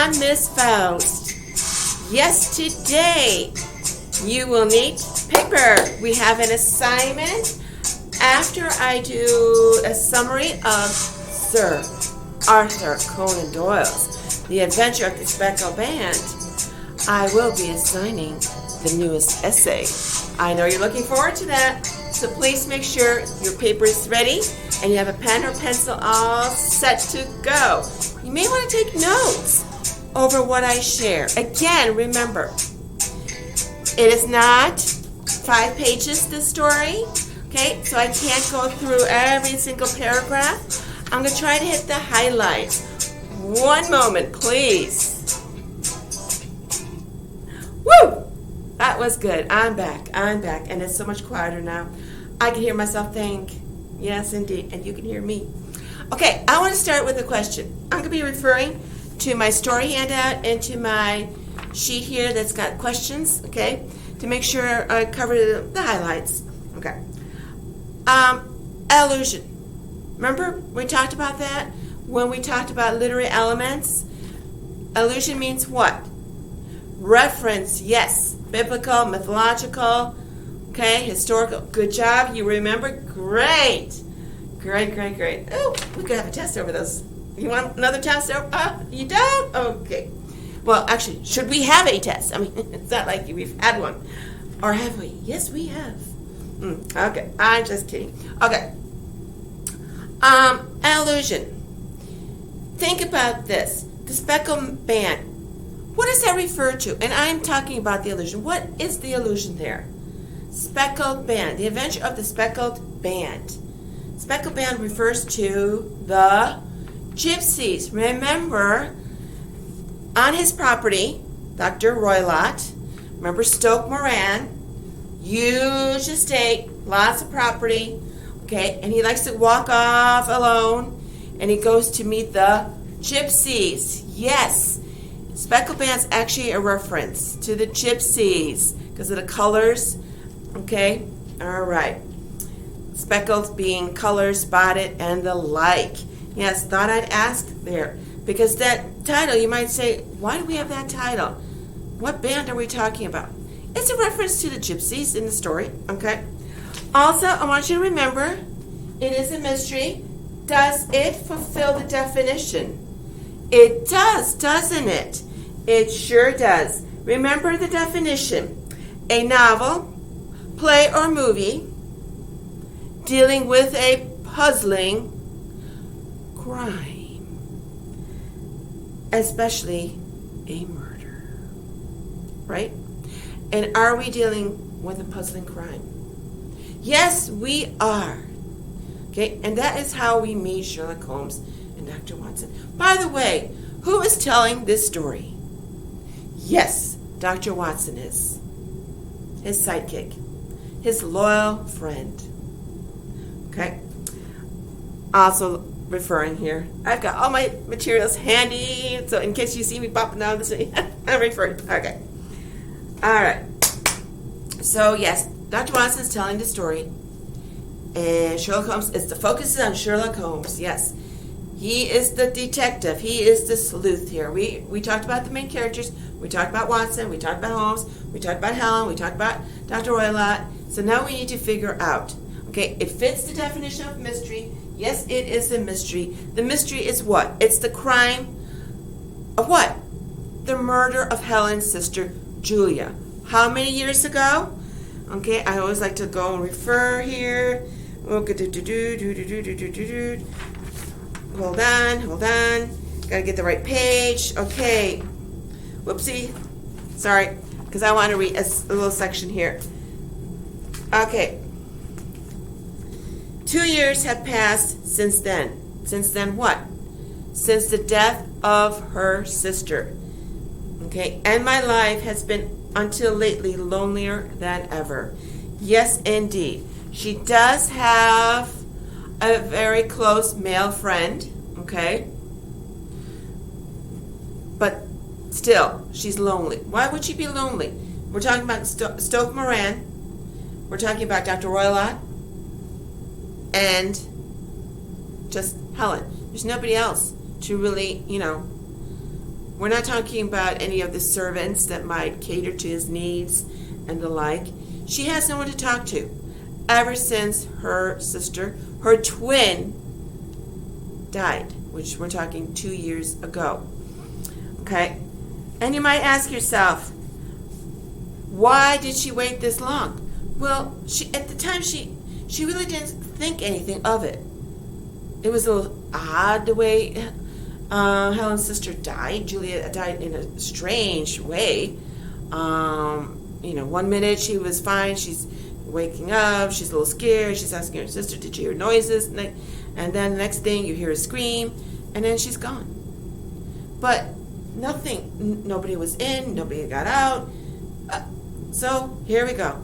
on, Miss Faust. Yes, today you will need paper. We have an assignment. After I do a summary of Sir Arthur Conan Doyle's The Adventure of the Speckled Band, I will be assigning the newest essay. I know you're looking forward to that, so please make sure your paper is ready and you have a pen or pencil all set to go. You may want to take notes over what I share. Again, remember, it is not 5 pages, this story, okay? So I can't go through every single paragraph. I'm going to try to hit the highlights. One moment, please. Woo! That was good. I'm back, and it's so much quieter now. I can hear myself think. Yes, indeed, and you can hear me. Okay, I want to start with a question. I'm going to be referring to my story handout and to my sheet here that's got questions, okay, to make sure I cover the highlights. Okay. Allusion. Remember we talked about that when we talked about literary elements? Allusion means what? Reference, yes. Biblical, mythological, okay, historical. Good job. You remember? Great. Great. Oh, we could have a test over those. You want another test over? You don't? Okay. Well, actually, should we have a test? I mean, it's not like we've had one. Or have we? Yes, we have. Okay, I'm just kidding. Okay. Allusion. Think about this. The speckled band. What does that refer to? And I'm talking about the illusion. What is the illusion there? Speckled band. The adventure of the speckled band. Speckled band refers to the gypsies. Remember, on his property, Dr. Roylott, remember Stoke Moran, huge estate, lots of property, okay, and he likes to walk off alone, and he goes to meet the gypsies. Yes, speckled band's actually a reference to the gypsies because of the colors, okay, all right. Speckled being color, spotted, and the like. Yes, thought I'd ask there. Because that title, you might say, why do we have that title? What band are we talking about? It's a reference to the gypsies in the story, okay? Also, I want you to remember, it is a mystery. Does it fulfill the definition? It does, doesn't it? It sure does. Remember the definition. A novel, play, or movie dealing with a puzzling crime, especially a murder, right? And are we dealing with a puzzling crime? Yes, we are. Okay, and that is how we meet Sherlock Holmes and Dr. Watson. By the way, who is telling this story? Yes, Dr. Watson is. His sidekick, his loyal friend. Okay. Also referring here, I've got all my materials handy, so in case you see me popping down this way, I'm referring. Okay. All right. So yes, Dr. Watson is telling the story, and Sherlock Holmes. The focus is on Sherlock Holmes. Yes, he is the detective. He is the sleuth here. We talked about the main characters. We talked about Watson. We talked about Holmes. We talked about Helen. We talked about Dr. Roylott. So now we need to figure out. Okay, it fits the definition of mystery. Yes, it is a mystery. The mystery is what? It's the crime of what? The murder of Helen's sister, Julia. How many years ago? Okay, I always like to go and refer here. Okay, hold on. Gotta get the right page. Okay. Whoopsie. Sorry, because I want to read a little section here. Okay. 2 years have passed since then. Since then what? Since the death of her sister. Okay, and my life has been until lately lonelier than ever. Yes, indeed. She does have a very close male friend, okay? But still, she's lonely. Why would she be lonely? We're talking about Stoke Moran. We're talking about Dr. Roylott. And just Helen. There's nobody else to really, We're not talking about any of the servants that might cater to his needs and the like. She has no one to talk to ever since her sister, her twin, died, which we're talking 2 years ago. Okay? And you might ask yourself, why did she wait this long? Well, at the time, she really didn't think anything of it. It was a little odd the way Helen's sister died. Julia died in a strange way. 1 minute she was fine. She's waking up. She's a little scared. She's asking her sister, did you hear noises? And then the next thing, you hear a scream, and then she's gone. But nobody was in. Nobody got out. So here we go.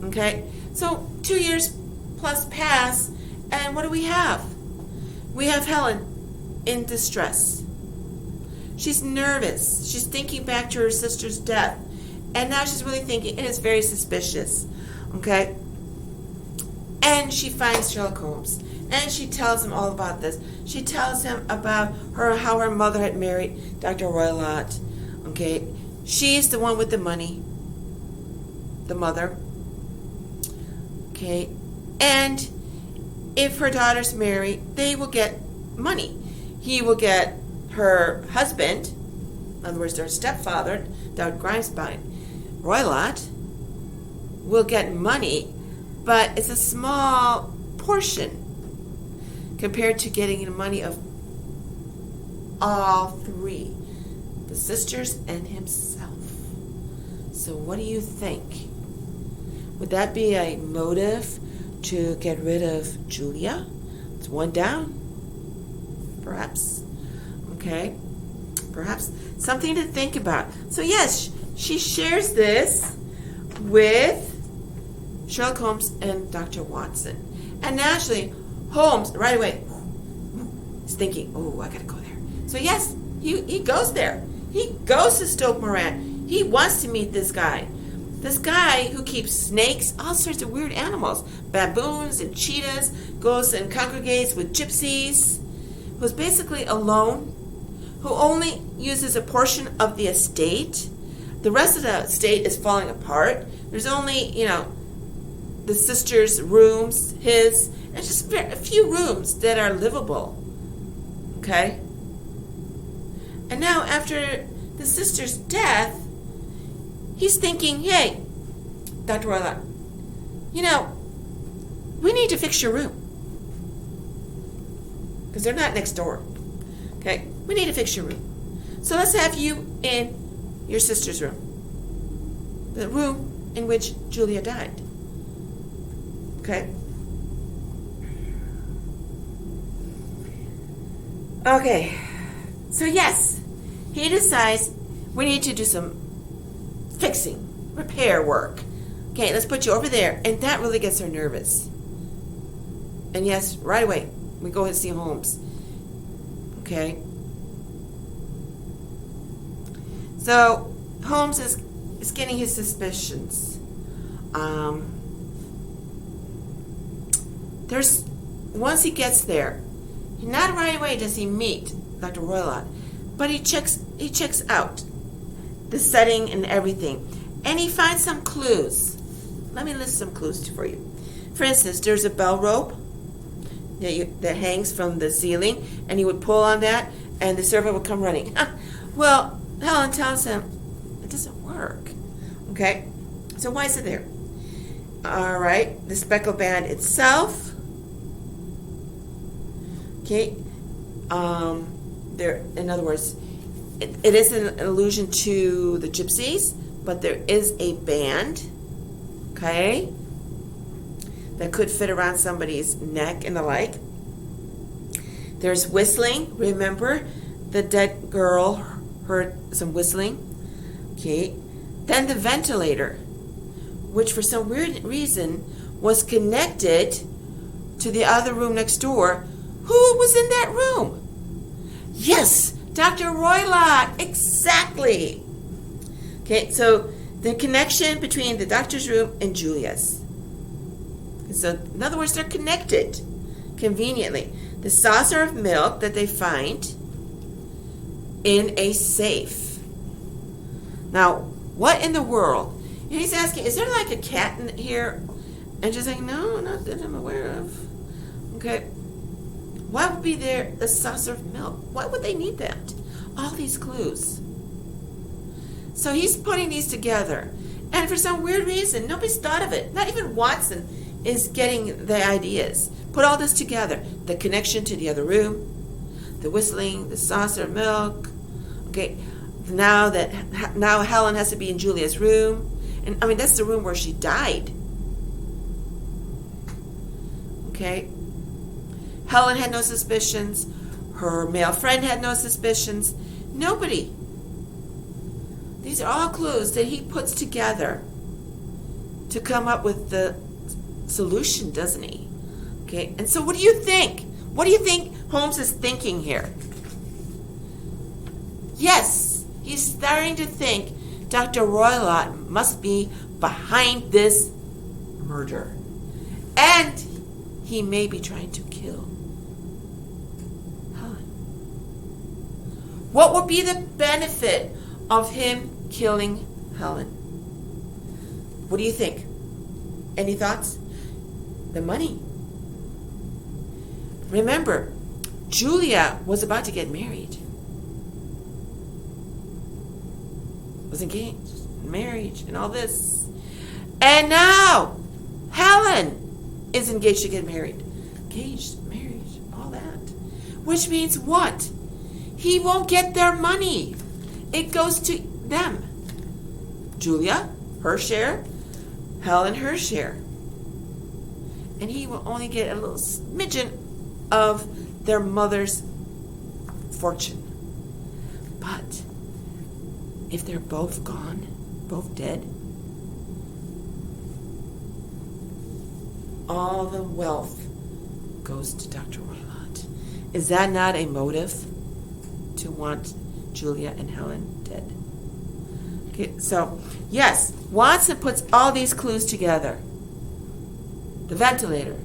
Okay? So 2 years plus pass, and what do we have? We have Helen in distress. She's nervous. She's thinking back to her sister's death. And now she's really thinking, it is very suspicious. Okay? And she finds Sherlock Holmes. And she tells him all about this. She tells him about how her mother had married Dr. Roylott. Okay? She's the one with the money. The mother. Okay? And if her daughters marry, they will get money. He will get her husband, in other words, their stepfather, Dr. Grimesby Roylott, will get money, but it's a small portion compared to getting the money of all three, the sisters and himself. So what do you think? Would that be a motive to get rid of Julia? It's one down. Perhaps. Okay. Perhaps something to think about. So yes, she shares this with Sherlock Holmes and Dr. Watson. And naturally, Holmes, right away, is thinking, oh, I gotta go there. So yes, he goes there. He goes to Stoke Moran. He wants to meet this guy. This guy who keeps snakes, all sorts of weird animals, baboons and cheetahs, goes and congregates with gypsies, who's basically alone, who only uses a portion of the estate. The rest of the estate is falling apart. There's only, the sister's rooms, his, and just a few rooms that are livable. Okay? And now, after the sister's death, he's thinking, hey, Dr. Roylott, we need to fix your room. Because they're not next door. Okay? We need to fix your room. So let's have you in your sister's room. The room in which Julia died. Okay? Okay. So yes, he decides we need to do some fixing, repair work. Okay, let's put you over there. And that really gets her nervous. And yes, right away, we go and see Holmes. Okay? So, Holmes is getting his suspicions. Once he gets there, not right away does he meet Dr. Roylott, but he checks out the setting and everything. And he finds some clues. Let me list some clues for you. For instance, there's a bell rope that hangs from the ceiling, and he would pull on that, and the servant would come running. Well, Helen tells him, it doesn't work. Okay? So why is it there? All right. The speckle band itself. Okay? In other words, it is an allusion to the gypsies, but there is a band, okay, that could fit around somebody's neck and the like. There's whistling. Remember, the dead girl heard some whistling. Okay. Then the ventilator, which for some weird reason was connected to the other room next door. Who was in that room? Yes, Dr. Roylott. Exactly. Okay, so the connection between the doctor's room and Julia's. So, in other words, they're connected conveniently. The saucer of milk that they find in a safe. Now, what in the world? And he's asking, is there like a cat in here? And she's like, no, not that I'm aware of. Okay. Why would be there a saucer of milk? Why would they need that? All these clues. So he's putting these together. And for some weird reason, nobody's thought of it. Not even Watson is getting the ideas. Put all this together. The connection to the other room, the whistling, the saucer of milk. Okay. Now Helen has to be in Julia's room. And I mean, that's the room where she died. Okay. Helen had no suspicions. Her male friend had no suspicions. Nobody. These are all clues that he puts together to come up with the solution, doesn't he? Okay. And so what do you think? What do you think Holmes is thinking here? Yes, he's starting to think Dr. Roylott must be behind this murder. And he may be trying to kill Helen. What would be the benefit of him killing Helen? What do you think? Any thoughts? The money. Remember, Julia was about to get married. Was engaged, married, and all this. And now, Helen is engaged to get married. Engaged, married, all that. Which means what? He won't get their money. It goes to them. Julia, her share. Helen, her share. And he will only get a little smidgen of their mother's fortune. But if they're both gone, both dead, all the wealth goes to Dr. Roylott. Is that not a motive to want Julia and Helen dead? Okay, so yes, Watson puts all these clues together. The ventilator,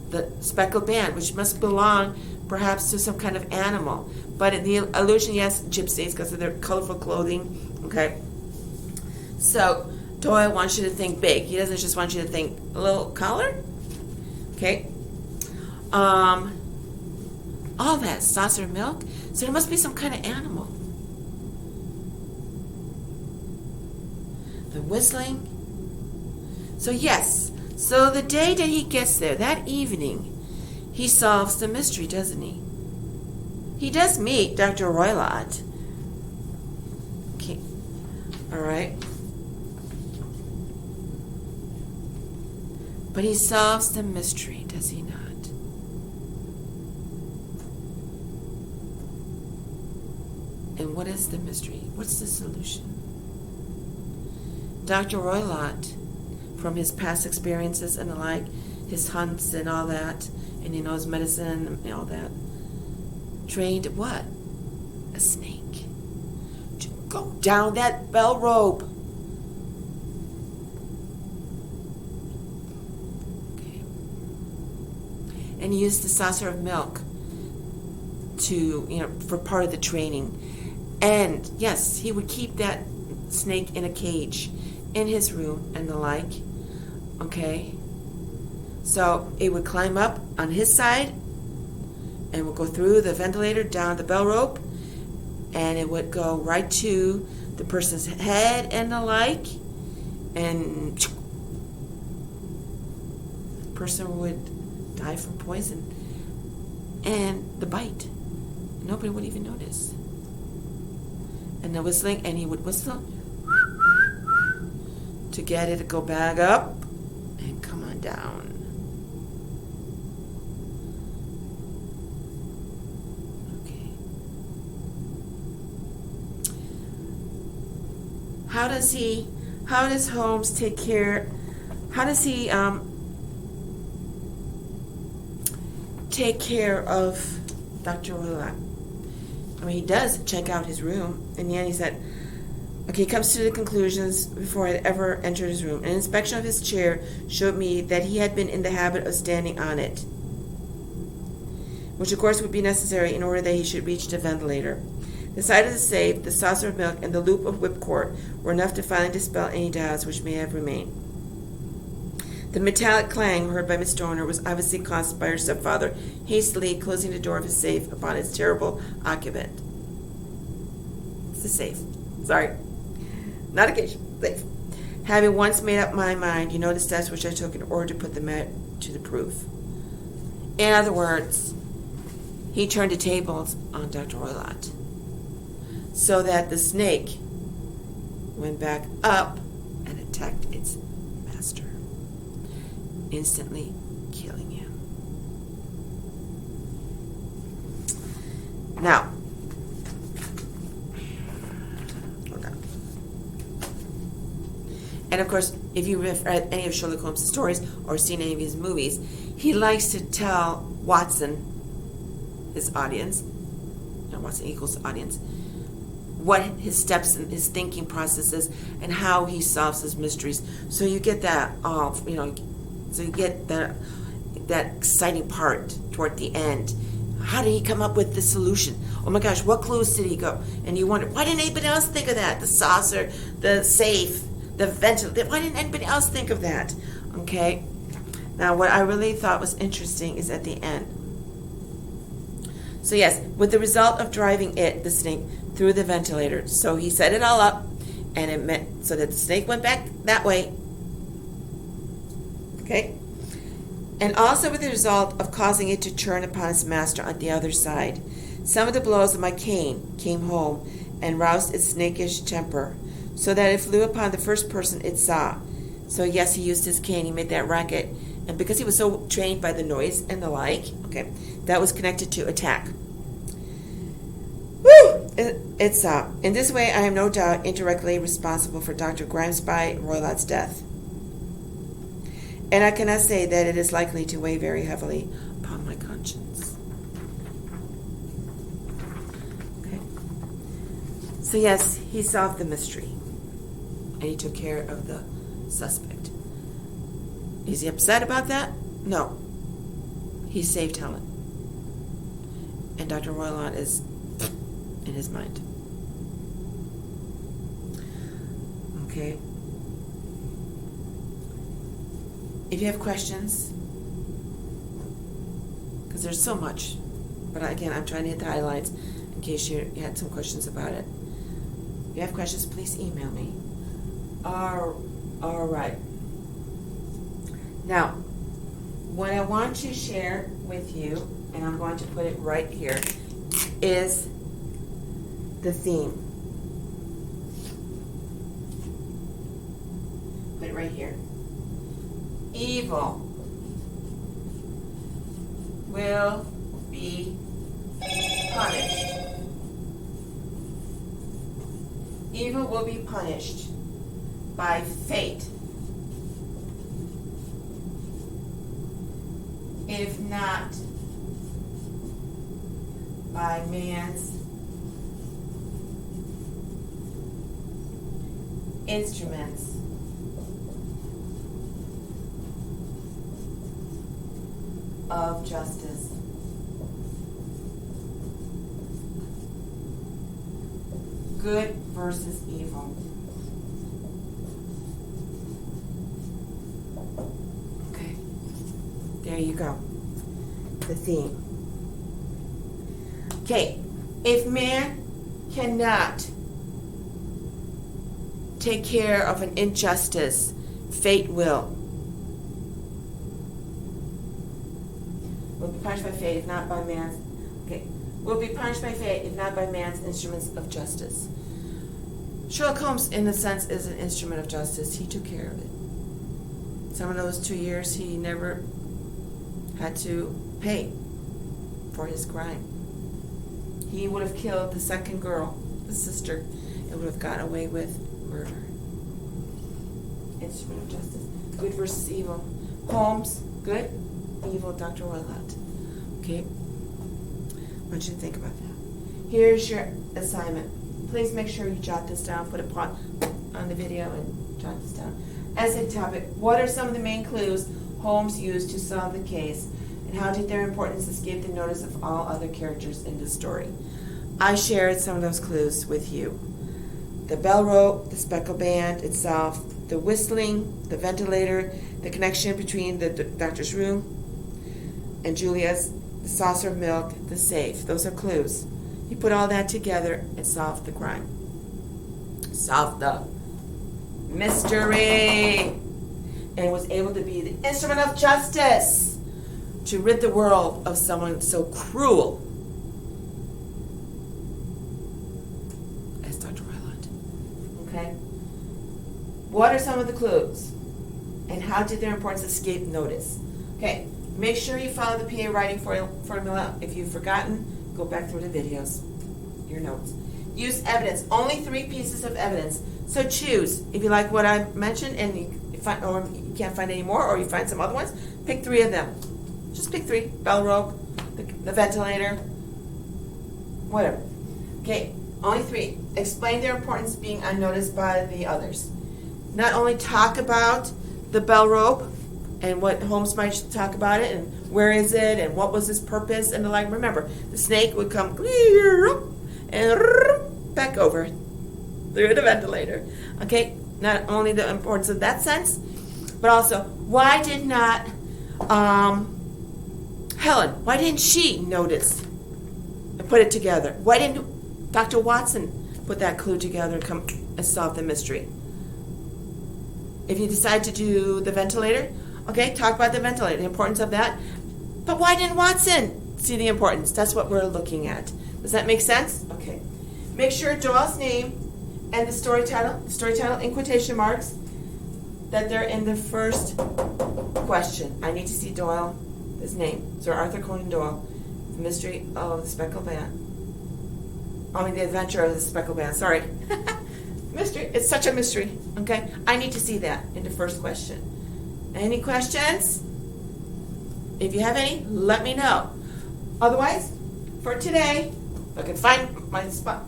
the speckled band, which must belong perhaps to some kind of animal. But in the illusion, yes, gypsies, because of their colorful clothing. Okay. So Doyle wants you to think big. He doesn't just want you to think a little collar. Okay. All that saucer of milk. So there must be some kind of animal. The whistling. So yes. So the day that he gets there, that evening, he solves the mystery, doesn't he? He does meet Dr. Roylott. Okay. All right. But he solves the mystery, does he not? And what is the mystery? What's the solution? Dr. Roylott, from his past experiences and the like, his hunts and all that, and he knows medicine and all that, trained what? A snake. To go down that bell rope. Okay. And he used the saucer of milk to, for part of the training. And yes, he would keep that snake in a cage in his room and the like. Okay. So it would climb up on his side and would go through the ventilator down the bell rope, and it would go right to the person's head and the like, and the person would die from poison and the bite. Nobody would even notice. And the whistling, and he would whistle to get it to go back up and come on down. How does Holmes take care, how does he take care of Dr. Roylott? I mean, he does check out his room. In the end, he said, okay, he comes to the conclusions before I ever entered his room. An inspection of his chair showed me that he had been in the habit of standing on it, which of course would be necessary in order that he should reach the ventilator. The sight of the safe, the saucer of milk, and the loop of whipcord were enough to finally dispel any doubts which may have remained. The metallic clang heard by Miss Dorner was obviously caused by her stepfather hastily closing the door of his safe upon its terrible occupant. It's the safe. Sorry. Not occasion. Safe. Having once made up my mind, you know the steps which I took in order to put the matter to the proof. In other words, he turned the tables on Dr. Roylott so that the snake went back up and attacked its master, instantly killing him. Now, hold on. And of course, if you've read any of Sherlock Holmes' stories or seen any of his movies, he likes to tell Watson, his audience, and Watson equals audience, what his steps and his thinking processes and how he solves his mysteries. So you get that all, so you get that exciting part toward the end. How did he come up with the solution? Oh my gosh, what clues did he go? And you wonder, why didn't anybody else think of that? The saucer, the safe, the ventilator. Why didn't anybody else think of that? Okay. Now, what I really thought was interesting is at the end. So yes, with the result of driving the snake, through the ventilator. So he set it all up, and it meant so that the snake went back that way. Okay? And also with the result of causing it to turn upon its master on the other side. Some of the blows of my cane came home and roused its snakish temper, so that it flew upon the first person it saw. So yes, he used his cane, he made that racket, and because he was so trained by the noise and the like, okay, that was connected to attack. Woo! In this way, I am no doubt indirectly responsible for Dr. Grimesby Roylott's death. And I cannot say that it is likely to weigh very heavily upon my conscience. Okay. So yes, he solved the mystery. And he took care of the suspect. Is he upset about that? No. He saved Helen. And Dr. Roylott is in his mind. Okay. If you have questions, because there's so much, but again, I'm trying to hit the highlights in case you had some questions about it. If you have questions, please email me. All right. Now, what I want to share with you, and I'm going to put it right here, is the theme. Put it right here. Evil will be punished. Evil will be punished by fate, if not by man's instruments of justice. Good versus evil. Okay. There you go. The theme. Okay. If man cannot take care of an injustice, fate will. Will be punished by fate, if not by man's. Okay. Will be punished by fate, if not by man's instruments of justice. Sherlock Holmes, in a sense, is an instrument of justice. He took care of it. Some of those 2 years, he never had to pay for his crime. He would have killed the second girl, the sister, and would have gotten away with murder. Instrument of justice. Good versus evil. Holmes, good. Evil, Dr. Roylott. Okay? I want you to think about that. Here's your assignment. Please make sure you jot this down, put it on the video and jot this down. Essay topic. What are some of the main clues Holmes used to solve the case, and how did their importance escape the notice of all other characters in the story? I shared some of those clues with you. The bell rope, the speckle band itself, the whistling, the ventilator, the connection between the doctor's room and Julia's, the saucer of milk, the safe. Those are clues. You put all that together and solve the crime. Solve the mystery. And was able to be the instrument of justice to rid the world of someone so cruel as Dr. Ryland. Okay? What are some of the clues? And how did their importance escape notice? Okay, make sure you follow the PA writing formula. If you've forgotten, go back through the videos, your notes. Use evidence, only 3 pieces of evidence. So choose, if you like what I mentioned and you find, or you can't find any more, or you find some other ones, pick 3 of them. Just pick 3, bell rope, the ventilator, whatever. Okay, only 3. Explain their importance being unnoticed by the others. Not only talk about the bell rope and what Holmes might talk about it and where is it and what was its purpose and the like. Remember, the snake would come and back over through the ventilator. Okay, not only the importance of that sense, but also why did not Helen, why didn't she notice and put it together? Why didn't Dr. Watson put that clue together and come and solve the mystery? If you decide to do the ventilator, okay, talk about the ventilator, the importance of that. But why didn't Watson see the importance? That's what we're looking at. Does that make sense? Okay. Make sure Doyle's name and the story title in quotation marks, that they're in the first question. I need to see Doyle, his name, Sir Arthur Conan Doyle, The Mystery of the Speckled Band. I mean, The Adventure of the Speckled Band. Sorry. Mystery. It's such a mystery. Okay? I need to see that in the first question. Any questions? If you have any, let me know. Otherwise, for today, if I can find my spot,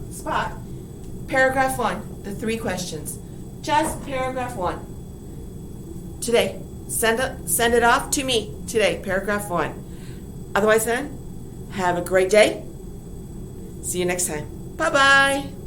paragraph 1, the 3 questions. Just paragraph 1. Today. Send it off to me today, paragraph 1. Otherwise then, have a great day. See you next time. Bye-bye.